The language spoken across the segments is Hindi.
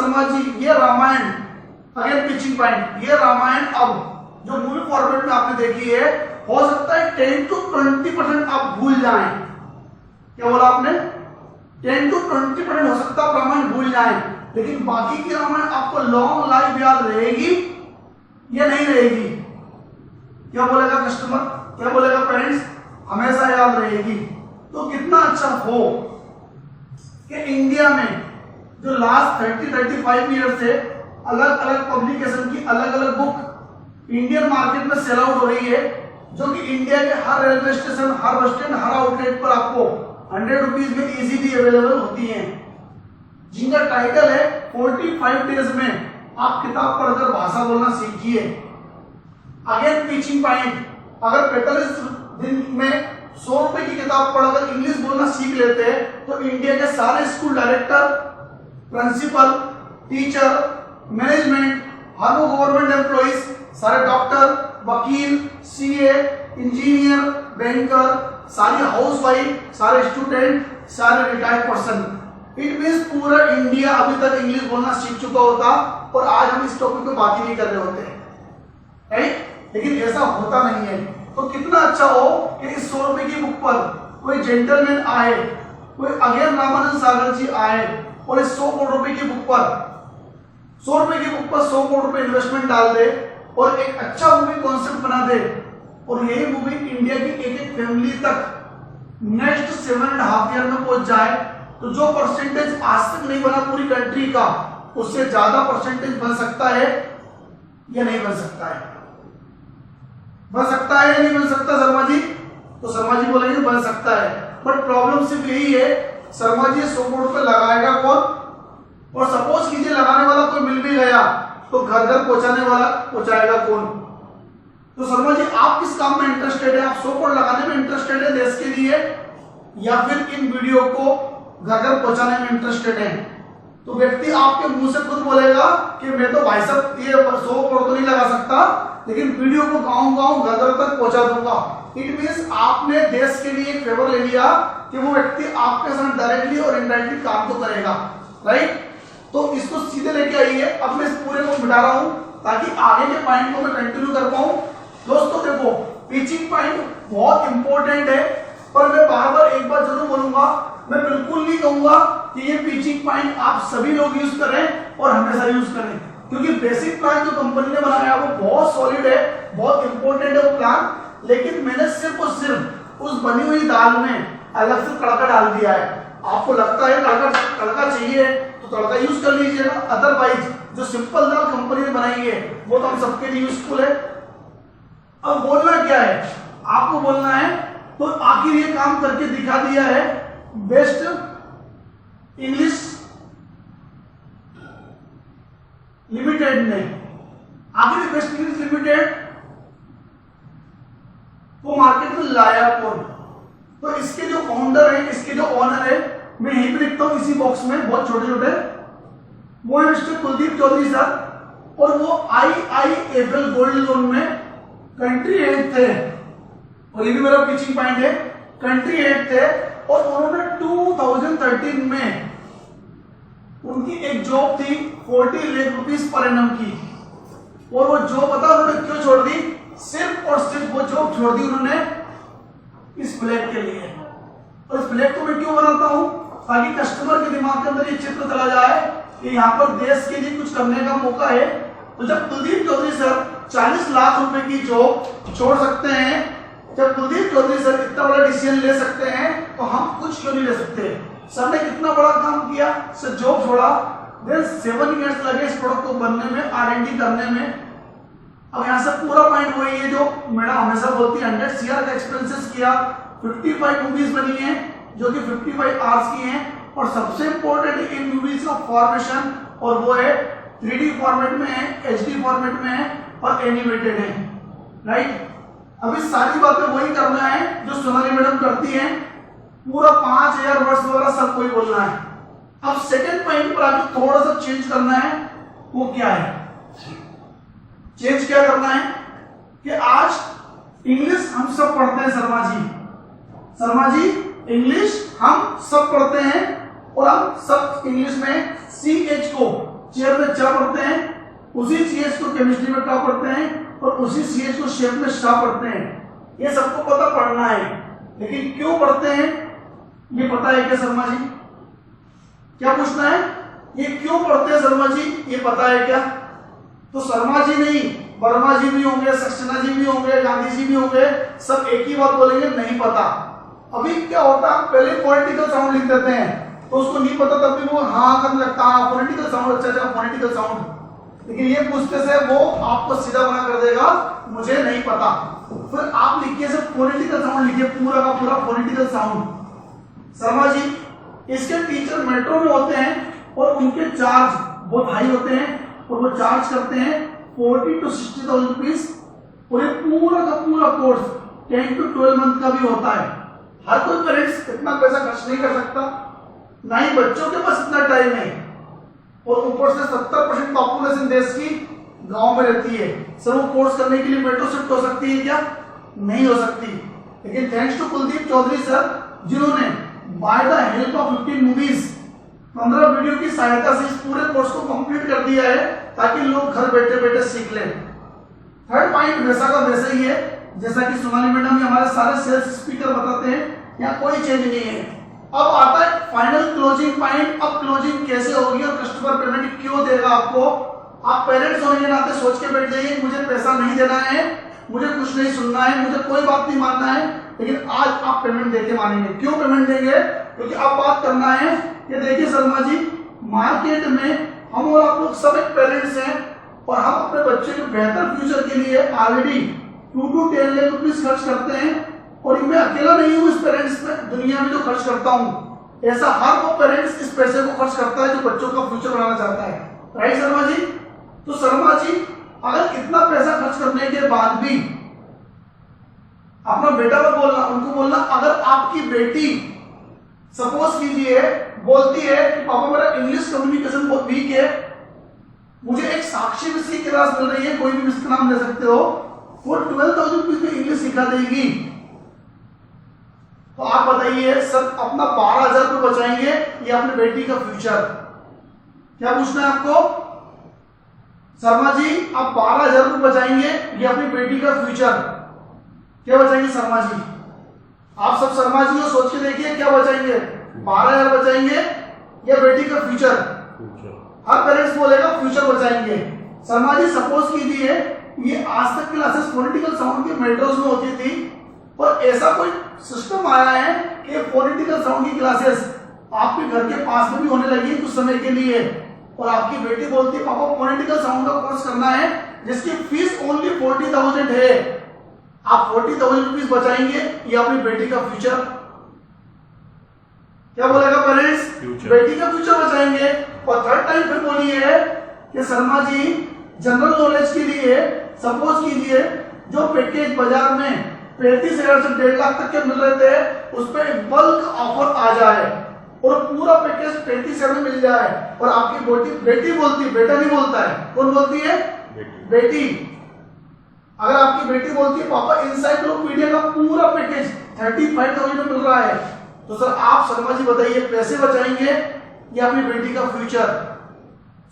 शर्मा जी ये रामायण, अगेन पिचिंग पॉइंट, ये रामायण अब जो मूवी फॉर्मेट में आपने देखी है, हो सकता है 10 to 20% आप भूल जाएं। क्या बोला आपने? 10 to 20% हो सकता है रामायण भूल जाएं, लेकिन बाकी की रामायण आपको लॉन्ग लाइफ याद रहेगी या नहीं रहेगी? क्या बोलेगा कस्टमर, क्या बोलेगा पेरेंट्स? हमेशा याद रहेगी। तो कितना अच्छा हो कि इंडिया में जो लास्ट 30-35 ईयर से अलग अलग पब्लिकेशन की अलग अलग बुक इंडियन मार्केट में सेल आउट हो रही है, जो कि इंडिया के हर रेलवे स्टेशन, हर बस स्टैंड, हर आउटलेट पर आपको 100 रुपीज में इजीली अवेलेबल होती हैं, जिनका टाइटल है 45 डेज में आप किताब पढ़कर भाषा बोलना सीखिए। अगेन टीचिंग पॉइंट, अगर 45 दिन में 100 रुपए की किताब पढ़कर इंग्लिश बोलना सीख लेते हैं तो इंडिया के सारे school director, principal, teacher, management, हर वो गवर्नमेंट एम्प्लॉइज, सारे डॉक्टर, वकील, सीए, इंजीनियर, बैंकर, सारी हाउसवाइफ, सारे स्टूडेंट, सारे रिटायर्ड पर्सन, इट मींस पूरा इंडिया अभी तक इंग्लिश बोलना सीख चुका होता और आज हम इस टॉपिक पे बात ही नहीं कर रहे होते, राइट? लेकिन ऐसा होता नहीं है। तो कितना अच्छा हो कि इस 100 रुपए की बुक पर कोई जेंटलमैन आए, कोई अगेन रामानंद सागर जी आए और इस 100 करोड़ रुपए की बुक पर 100 रुपए की बुक पर 100 करोड़ रुपए इन्वेस्टमेंट डाल दे और एक अच्छा मूवी कॉन्सेप्ट बना दे और यही मूवी इंडिया की एक एक फैमिली तक नेक्स्ट 7.5 ईयर में पहुंच जाए, तो जो परसेंटेज आज तक नहीं बना पूरी कंट्री का, उससे ज्यादा परसेंटेज बन सकता है या नहीं बन सकता है? बन सकता है या नहीं बन सकता शर्मा जी? तो शर्मा जी बोलेंगे बन सकता है, बट प्रॉब्लम सिर्फ यही है, शर्मा जी 100 करोड़ रुपए लगाएगा कौन? और सपोज कीजिए लगाने वाला कोई मिल भी गया तो घर घर पहुंचाने वाला पहुंचाएगा कौन? तो शर्मा जी आप किस काम में इंटरेस्टेड है? आप 100 करोड़ लगाने में इंटरेस्टेड है देश के लिए, या फिर इन वीडियो को घर घर पहुंचाने में इंटरेस्टेड है? तो व्यक्ति आपके मुंह से खुद बोलेगा कि मैं तो भाई साहब ये 100 करोड़ तो नहीं लगा सकता, लेकिन वीडियो को गांव-गांव घर घर तक पहुंचा दूंगा। इट मींस आपने देश के लिए एक फेवर ले लिया कि वो व्यक्ति आपके साथ डायरेक्टली और इनडायरेक्टली काम तो करेगा, राइट? तो इसको सीधे लेके आइए। अब मैं इस पूरे को मिटा रहा हूं ताकि आगे के पॉइंट को मैं कंटिन्यू कर पाऊं। दोस्तों देखो, पिचिंग पॉइंट बहुत इंपॉर्टेंट है, पर मैं बार बार एक बार जरूर बोलूंगा, मैं बिल्कुल नहीं कहूंगा कि ये पिचिंग पॉइंट आप सभी लोग यूज करें और हमेशा यूज करें, क्योंकि बेसिक प्लान जो कंपनी ने बनाया वो बहुत सॉलिड है, बहुत इंपॉर्टेंट है वो प्लान, लेकिन मैंने सिर्फ और सिर्फ उस बनी हुई दाल में अलग से तड़का डाल दिया है। आपको लगता है तड़का चाहिए तो तड़का यूज कर लीजिए ना, अदरवाइज जो सिंपल दाल कंपनी ने बनाई है वो तो हम सबके लिए यूजफुल है। अब बोलना क्या है आपको? बोलना है तो आखिर ये काम करके दिखा दिया है बेस्ट इंग्लिश लिमिटेड ने। आखिर बेस्ट इंग्लिश लिमिटेड वो मार्केट में लाया कौन? तो इसके जो फाउंडर है, इसके जो ओनर है, मैं यहीं पे लिखता हूं इसी बॉक्स में बहुत छोटे छोटे, वो है मिस्टर कुलदीप चौधरी सर, और वो IIFL गोल्ड लोन में कंट्री हेड थे, और ये भी मेरा पिचिंग पॉइंट है, कंट्री हेड थे, और उन्होंने 2013 में उनकी एक जॉब थी 40 लाख रुपीस पर एनम की, और वो जॉब पता उन्होंने क्यों छोड़ दी? सिर्फ और सिर्फ वो जॉब छोड़ दी उन्होंने इस फ्लैग के लिए। और इस फ्लैग को मैं क्यों बनाता हूं? ताकि कस्टमर के दिमाग के अंदर ये चित्र चला जाए कि यहाँ पर देश के लिए कुछ करने का मौका है। तो जब कुलदीप चौधरी सर 40 लाख रुपए की जॉब छोड़ सकते हैं, जब कुलदीप चौधरी सर इतना बड़ा डिसीजन ले सकते हैं, तो हम कुछ क्यों नहीं ले सकते? सर ने कितना बड़ा काम किया, सर जॉब छोड़ा, देन 7 इयर्स लगे इस प्रोडक्ट को बनने में, R&D करने में। अब यहाँ से पूरा पॉइंट वही है जो मैडम हमेशा बोलती है, 100 CR का एक्सपेंसेस किया, 55 मूवीज बनी है जो कि 55 आवर्स की हैं, और सबसे इंपॉर्टेंट इन मूवीज का फॉर्मेशन, और वो है 3D फॉर्मेट में है, HD फॉर्मेट में है और एनिमेटेड है, राइट? अभी सारी बातें वही करना है जो सोनाली मैडम करती हैं, पूरा 5000 वर्ड्स वाला सब कोई बोलना है। अब सेकंड पॉइंट पर आके थोड़ा सा चेंज करना है, वो क्या है? चेंज क्या करना है कि आज इंग्लिश हम सब पढ़ते हैं शर्मा जी इंग्लिश हम सब पढ़ते हैं, और हम सब इंग्लिश में CH को चेयर में चा पढ़ते हैं, उसी CH को केमिस्ट्री में का पढ़ते हैं और उसी CH को शेप में शा पढ़ते हैं। ये सबको पता पढ़ना है, लेकिन क्यों पढ़ते हैं ये पता है क्या शर्मा जी? क्या पूछना है? ये क्यों पढ़ते हैं शर्मा जी, ये पता है क्या? तो शर्मा जी नहीं, वर्मा जी भी होंगे, सक्सेना जी भी होंगे, गांधी जी भी होंगे, सब एक ही बात बोलेंगे नहीं पता। अभी क्या होता है, पहले फोनेटिकल साउंड लिख देते हैं, तो उसको नहीं पता तब भी वो हाँ करने लगता है, फोनेटिकल साउंड अच्छा अच्छा फोनेटिकल साउंड। लेकिन ये पूछते से वो आपको सीधा बना कर देगा मुझे नहीं पता। फिर आप लिखिए से फोनेटिकल साउंड लिखिए, पूरा का पूरा फोनेटिकल साउंड। शर्मा जी इसके टीचर मेट्रो में होते हैं और उनके चार्ज बहुत हाई होते हैं और वो चार्ज करते हैं 40 to 60,000 रुपीज। और ये पूरा का पूरा कोर्स 10 to 12 मंथ का भी होता है। हर कोई पेरेंट्स इतना पैसा खर्च नहीं कर सकता, ना ही बच्चों के पास इतना टाइम है। और ऊपर से 70% पॉपुलेशन देश की गांव में रहती है। सर वो कोर्स करने के लिए मेट्रो शिफ्ट हो सकती है क्या? नहीं हो सकती। लेकिन thanks to Kuldeep Chaudhary sir, जिन्होंने by the help of 15 movies 15 video की सहायता से इस पूरे कोर्स को कंप्लीट कर दिया है, ताकि लोग घर बैठे बैठे सीख लें। थर्ड पॉइंट वैसा का वैसा ही है, जैसा कि सोनाली मैडम ये हमारे सारे सेल्स स्पीकर बताते हैं, यहाँ कोई चेंज नहीं है। अब आता है फाइनल क्लोजिंग पॉइंट। अब क्लोजिंग कैसे होगी और कस्टमर पेमेंट क्यों देगा आपको? आप पेरेंट्स होने के नाते सोच के बैठ जाइए मुझे पैसा नहीं देना है, मुझे कुछ नहीं सुनना है, मुझे कोई बात नहीं मानना है, लेकिन आज आप पेमेंट देके मानेंगे। क्यों पेमेंट देंगे? क्योंकि अब बात करना है कि देखिए शर्मा जी, मार्केट में हम और आप लोग सब एक पेरेंट्स हैं और हम अपने बच्चे के बेहतर फ्यूचर के लिए ऑलरेडी 2 to 10 लाख रुपीस खर्च करते हैं। और मैं अकेला नहीं हूं इस पेरेंट्स में, दुनिया में जो खर्च करता हूं, ऐसा हर वो पेरेंट्स इस पैसे को खर्च करता है जो बच्चों का फ्यूचर बनाना चाहता है। राइट शर्मा जी? तो शर्मा जी अगर इतना पैसा खर्च करने के बाद भी अपना बेटा को बोलना, उनको बोलना, अगर आपकी बेटी सपोज कीजिए बोलती है कि पापा मेरा इंग्लिश कम्युनिकेशन बहुत वीक है, मुझे एक साक्षी मिश्री की क्लास मिल रही है, कोई भी इसका नाम ले सकते हो, वो 12,000 रुपीज में इंग्लिश सिखा देगी, तो आप बताइए सर अपना 12,000 रुपये बचाएंगे या अपनी बेटी का फ्यूचर? क्या पूछना है आपको शर्मा जी? आप 12,000 रुपये बचाएंगे या अपनी बेटी का फ्यूचर? क्या बचाएंगे शर्मा जी? आप सब शर्मा जी को सोच के देखिए, क्या बचाएंगे? 12,000 बचाएंगे या बेटी का फ्यूचर? हर पेरेंट्स बोलेगा फ्यूचर बचाएंगे। शर्मा जी सपोज कीजिए ये आज तक क्लासेस फोनेटिकल साउंड के मेट्रोस में होती थी और ऐसा कोई सिस्टम आया है कि फोनेटिकल साउंड की क्लासेस आपके घर के पास में भी होने लगी है कुछ समय के लिए, और आपकी बेटी बोलती है पापा फोनेटिकल साउंड का कोर्स करना है जिसकी फीस ओनली 40,000 है, आप 40,000 रुपीज बचाएंगे या अपनी बेटी का फ्यूचर? क्या बोलेगा पेरेंट्स? बेटी का फ्यूचर बचाएंगे। और थर्ड टाइम फिर बोलिए कि शर्मा जी जनरल नॉलेज के लिए सपोज कीजिए जो पैकेज बाजार में 35,000 से 1.5 लाख तक के मिल रहे थे, उस पर एक बल्क ऑफर आ जाए और पूरा पैकेज 35,000 में मिल जाए, और आपकी बेटी बोलती है, बेटा नहीं बोलता है, कौन बोलती है? बेटी। अगर आपकी बेटी बोलती है पापा इंसाइक्लोपीडिया का पूरा पैकेज 35,000 में मिल रहा है, तो सर आप शर्मा जी बताइए पैसे बचाएंगे या अपनी बेटी का फ्यूचर?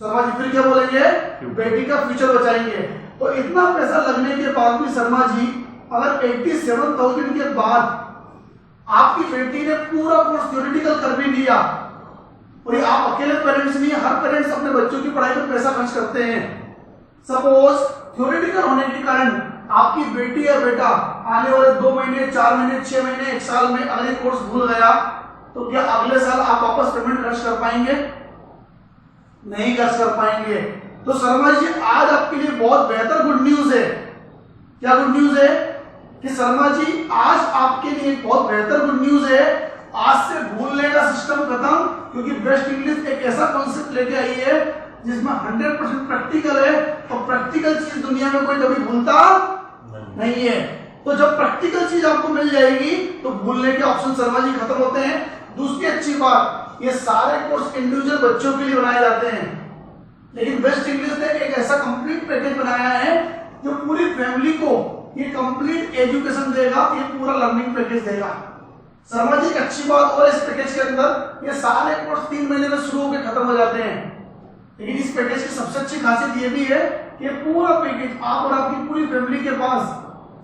शर्मा जी फिर क्या बोलेंगे? बेटी का फ्यूचर बचाएंगे। तो इतना पैसा लगने के बाद भी शर्मा जी अगर 87,000 के बाद आपकी बेटी ने पूरा कोर्स थ्योरेटिकल कर भी लिया, और ये आप अकेले पेरेंट्स नहीं, हर पेरेंट्स अपने बच्चों की पढ़ाई पर पैसा खर्च करते हैं। सपोज थ्योरेटिकल होने के कारण आपकी बेटी या बेटा आने वाले 2 महीने, 4 महीने, 6 महीने, 1 साल में अगर ये कोर्स भूल गया, तो क्या अगले साल आप वापस पेमेंट खर्च कर पाएंगे? नहीं खर्च कर पाएंगे। तो शर्मा जी आज आपके लिए बहुत बेहतर गुड न्यूज है। क्या गुड न्यूज है? कि शर्मा जी आज आपके लिए बहुत बेहतर गुड न्यूज है, आज से भूलने का सिस्टम खत्म, क्योंकि बेस्ट इंग्लिश एक ऐसा कॉन्सेप्ट लेके आई है जिसमें 100% प्रैक्टिकल है, और प्रैक्टिकल चीज दुनिया में कोई कभी भूलता नहीं है। तो जब प्रैक्टिकल चीज आपको मिल जाएगी तो भूलने के ऑप्शन शर्मा जी खत्म होते हैं। दूसरी अच्छी बात, ये सारे कोर्स इंडिविजुअल बच्चों के लिए बनाए जाते हैं, लेकिन बेस्ट इंग्लिश ने एक ऐसा कंप्लीट पैकेज बनाया है जो पूरी फैमिली को ये कंप्लीट एजुकेशन देगा, ये पूरा लर्निंग पैकेज देगा। शर्मा जी एक अच्छी बात और इस पैकेज के अंदर ये सारे कोर्स 3 महीने में शुरू होकर खत्म हो जाते हैं। लेकिन इस पैकेज की सबसे अच्छी खासियत ये भी है कि पूरा पैकेज आप और आपकी पूरी फैमिली के पास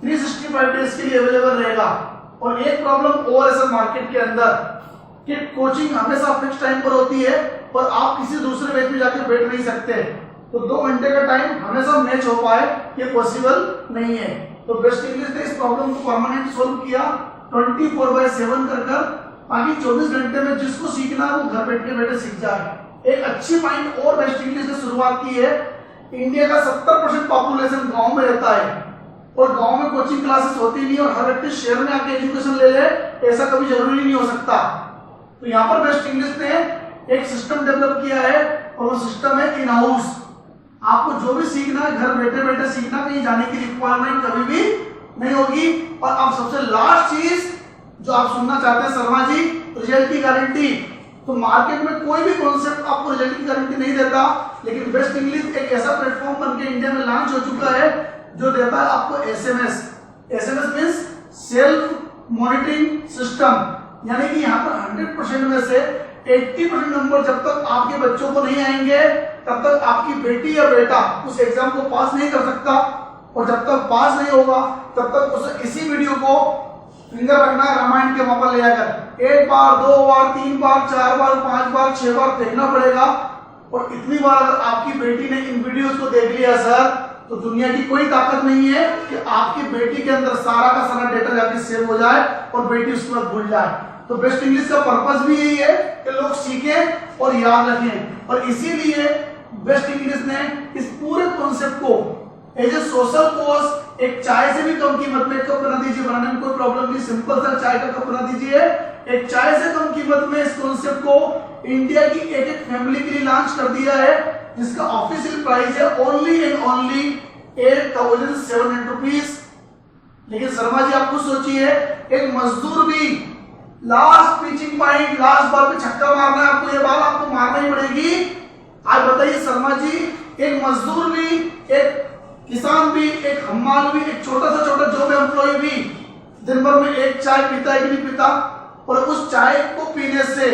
365 डेज के लिए अवेलेबल रहेगा। और एक प्रॉब्लम और है सर मार्केट के अंदर कि कोचिंग हमेशा फिक्स टाइम पर होती है और आप किसी दूसरे बैच में जाकर बैठ नहीं सकते, तो 2 घंटे का टाइम हमेशा मैच हो पाए ये पॉसिबल नहीं है। तो बेस्ट इंग्लिश ने इस प्रॉब्लम को परमानेंट सोल्व किया 24/7 कर ताकि 24 घंटे में जिसको सीखना है वो घर बैठे सीख जाए। एक अच्छी पॉइंट और बेस्ट इंग्लिश ने शुरुआत की है, इंडिया का 70% पॉपुलेशन गांव में रहता है और गांव में कोचिंग क्लासेस होती नहीं और हर व्यक्ति शहर में आके एजुकेशन ले ले, ऐसा कभी जरूरी नहीं हो सकता। तो यहाँ पर बेस्ट इंग्लिश ने एक सिस्टम डेवलप किया है और वो सिस्टम है इन हाउस। आपको जो भी सीखना है घर बैठे सीखना, कहीं जाने की रिक्वायरमेंट कभी भी नहीं होगी। और अब सबसे लास्ट चीज जो आप सुनना चाहते हैं शर्मा जी, रिजल्ट की गारंटी। तो मार्केट में कोई भी कॉन्सेप्ट आपको रिजल्ट की गारंटी नहीं देता, लेकिन बेस्ट इंग्लिश एक ऐसा प्लेटफॉर्म बनके इंडिया में लॉन्च हो चुका है जो देता है आपको SMS. SMS means self monitoring system, यानी कि यहाँ पर 100% में से 80% नंबर जब तक आपके बच्चों को नहीं आएंगे तब तक आपकी बेटी या बेटा उस एग्जाम को पास नहीं कर सकता, और जब तक पास नहीं होगा तब तक उसे इसी वीडियो को फिंगर रखना है रामायण के वहां पर ले जाकर 1 बार 2 बार 3 बार 4 बार 5 बार 6 बार देखना पड़ेगा। और इतनी बार अगर आपकी बेटी ने इन वीडियोस को देख लिया सर, तो दुनिया की कोई ताकत नहीं है कि आपकी बेटी के अंदर सारा का सारा डेटा जाके सेव हो जाए और बेटी उसके बाद भूल जाए। तो बेस्ट इंग्लिश का पर्पस भी यही है कि लोग सीखें और याद रखें, और इसीलिए बेस्ट इंग्लिश ने इस पूरे कॉन्सेप्ट को एज ए सोशल कोर्स एक चाय से भी कम कीमत में कप बना दीजिए, बनाने में कोई प्रॉब्लम नहीं, सिंपल सा चाय का कप बना दीजिए, एक चाय से कम कीमत में इस कॉन्सेप्ट को इंडिया की एक फैमिली के लिए लॉन्च कर दिया है, जिसका ऑफिशियल प्राइस है ओनली एंड ओनली 8,700 रुपीज। लेकिन शर्मा जी आप खुद सोचिए, एक मजदूर भी last pitching point last ball पे छक्का मारना है, आपको ये बॉल आपको मारना ही पड़ेगी। आज बताइए शर्मा जी, एक मजदूर भी, एक किसान भी, एक हम्माल भी, एक छोटा से छोटा जॉब एम्प्लॉय भी दिन भर में एक चाय पीता है कि नहीं पीता, और उस चाय को पीने से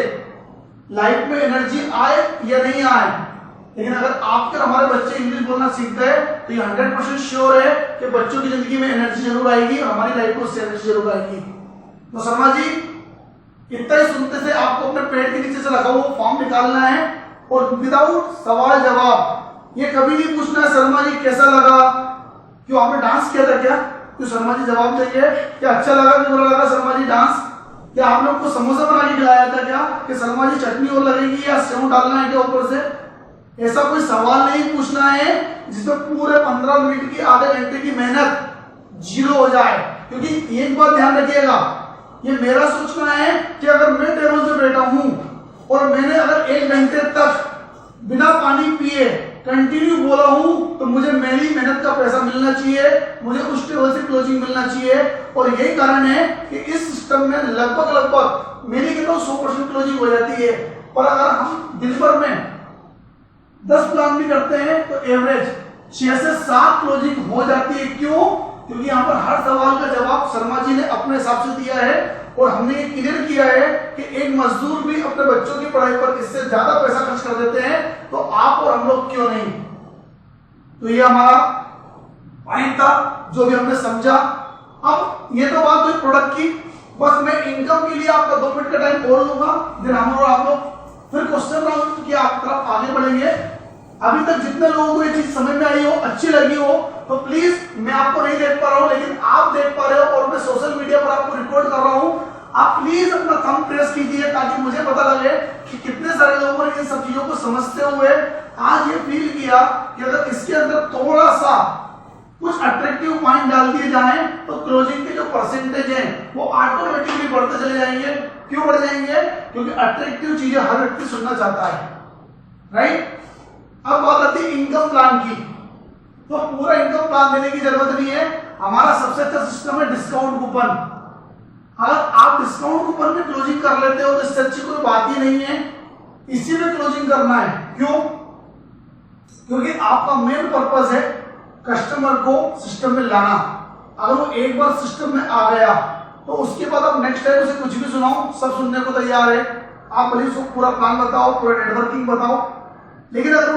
लाइफ में एनर्जी आए या नहीं आए। लेकिन अगर आपके हमारे बच्चे इंग्लिश बोलना सीखते हैं तो ये 100% श्योर है कि बच्चों की जिंदगी में एनर्जी जरूर आएगी और हमारी लाइफ में उससे एनर्जी जरूर आएगी। तो शर्मा जी इतना ही सुनते थे, आपको अपने पेट के नीचे से लगा हुआ फॉर्म निकालना है और विदाउट सवाल जवाब ये कभी नहीं पूछना है शर्मा जी कैसा लगा, क्यों आपने डांस किया था क्या, क्यों शर्मा जी जवाब देंगे क्या अच्छा लगा कि बुरा लगा शर्मा जी डांस, क्या आप लोग को समोसा बना के खिलाया था क्या, कि शर्मा जी चटनी और लगेगी या सेव डालना है क्या ऊपर से। ऐसा कोई सवाल नहीं पूछना है जिसमें पूरे 15 मिनट की आधे घंटे की मेहनत जीरो हो जाए। क्योंकि एक बात ध्यान रखिएगा, ये मेरा सोचना है कि अगर मैं टेबल पे बैठा हूं और मैंने अगर 1 घंटे तक बिना पानी पिए कंटिन्यू बोला हूं तो मुझे मेरी मेहनत का पैसा मिलना चाहिए, मुझे उस टेबल से क्लोजिंग मिलना चाहिए। और यही कारण है कि इस सिस्टम में लगभग मेरी कहता हूं 100% क्लोजिंग हो जाती है। और अगर हम दिन भर में 10 प्लान भी करते हैं तो एवरेज 6 से 7 क्लोजिंग हो जाती है। क्यों? क्योंकि यहाँ पर हर सवाल का जवाब शर्मा जी ने अपने हिसाब से दिया है और हमने ये क्लियर किया है कि एक मजदूर भी अपने बच्चों की पढ़ाई पर इससे ज्यादा पैसा खर्च कर देते हैं, तो आप और हम लोग क्यों नहीं। तो ये हमारा पॉइंट था जो भी हमने समझा। अब ये तो बात हुई प्रोडक्ट की, बस मैं इनकम के लिए आपका 2 मिनट का टाइम और लूंगा, फिर हम और आप लोग फिर क्वेश्चन राउंड की आप तरफ आगे बढ़ेंगे। अभी तक जितने लोगों को ये चीज समझ में आई हो, अच्छी लगी हो, तो प्लीज मैं आपको नहीं देख पा रहा हूं लेकिन आप देख पा रहे हो और मैं सोशल मीडिया पर आपको रिकॉर्ड कर रहा हूं, आप प्लीज अपना थंब प्रेस कीजिए ताकि मुझे पता लगे कि कितने सारे लोगों ने इन सब चीजों को समझते हुए आज ये फील किया कि अगर इसके अंदर थोड़ा सा कुछ अट्रैक्टिव पॉइंट डाल दिए जाए तो क्लोजिंग के जो परसेंटेज है वो ऑटोमेटिकली बढ़ते चले जाएंगे। क्यों बढ़ जाएंगे? क्योंकि अट्रैक्टिव चीजें हर व्यक्ति सुनना चाहता है, राइट। अब बात आती है इनकम प्लान की, तो पूरा इनकम प्लान देने की जरूरत नहीं है। हमारा सबसे अच्छा सिस्टम है डिस्काउंट कूपन। अगर आप डिस्काउंट कूपन में क्लोजिंग कर लेते हो तो इससे अच्छी कोई बात ही नहीं है, इसी में क्लोजिंग करना है। क्यों? क्योंकि आपका मेन पर्पस है कस्टमर को सिस्टम में लाना। अगर वो एक बार सिस्टम में आ गया तो उसके बाद आप नेक्स्ट टाइम उसे कुछ भी सुनाओ, सब सुनने को तैयार है। आप भले उसको पूरा प्लान बताओ, पूरा नेटवर्किंग बताओ, लेकिन अगर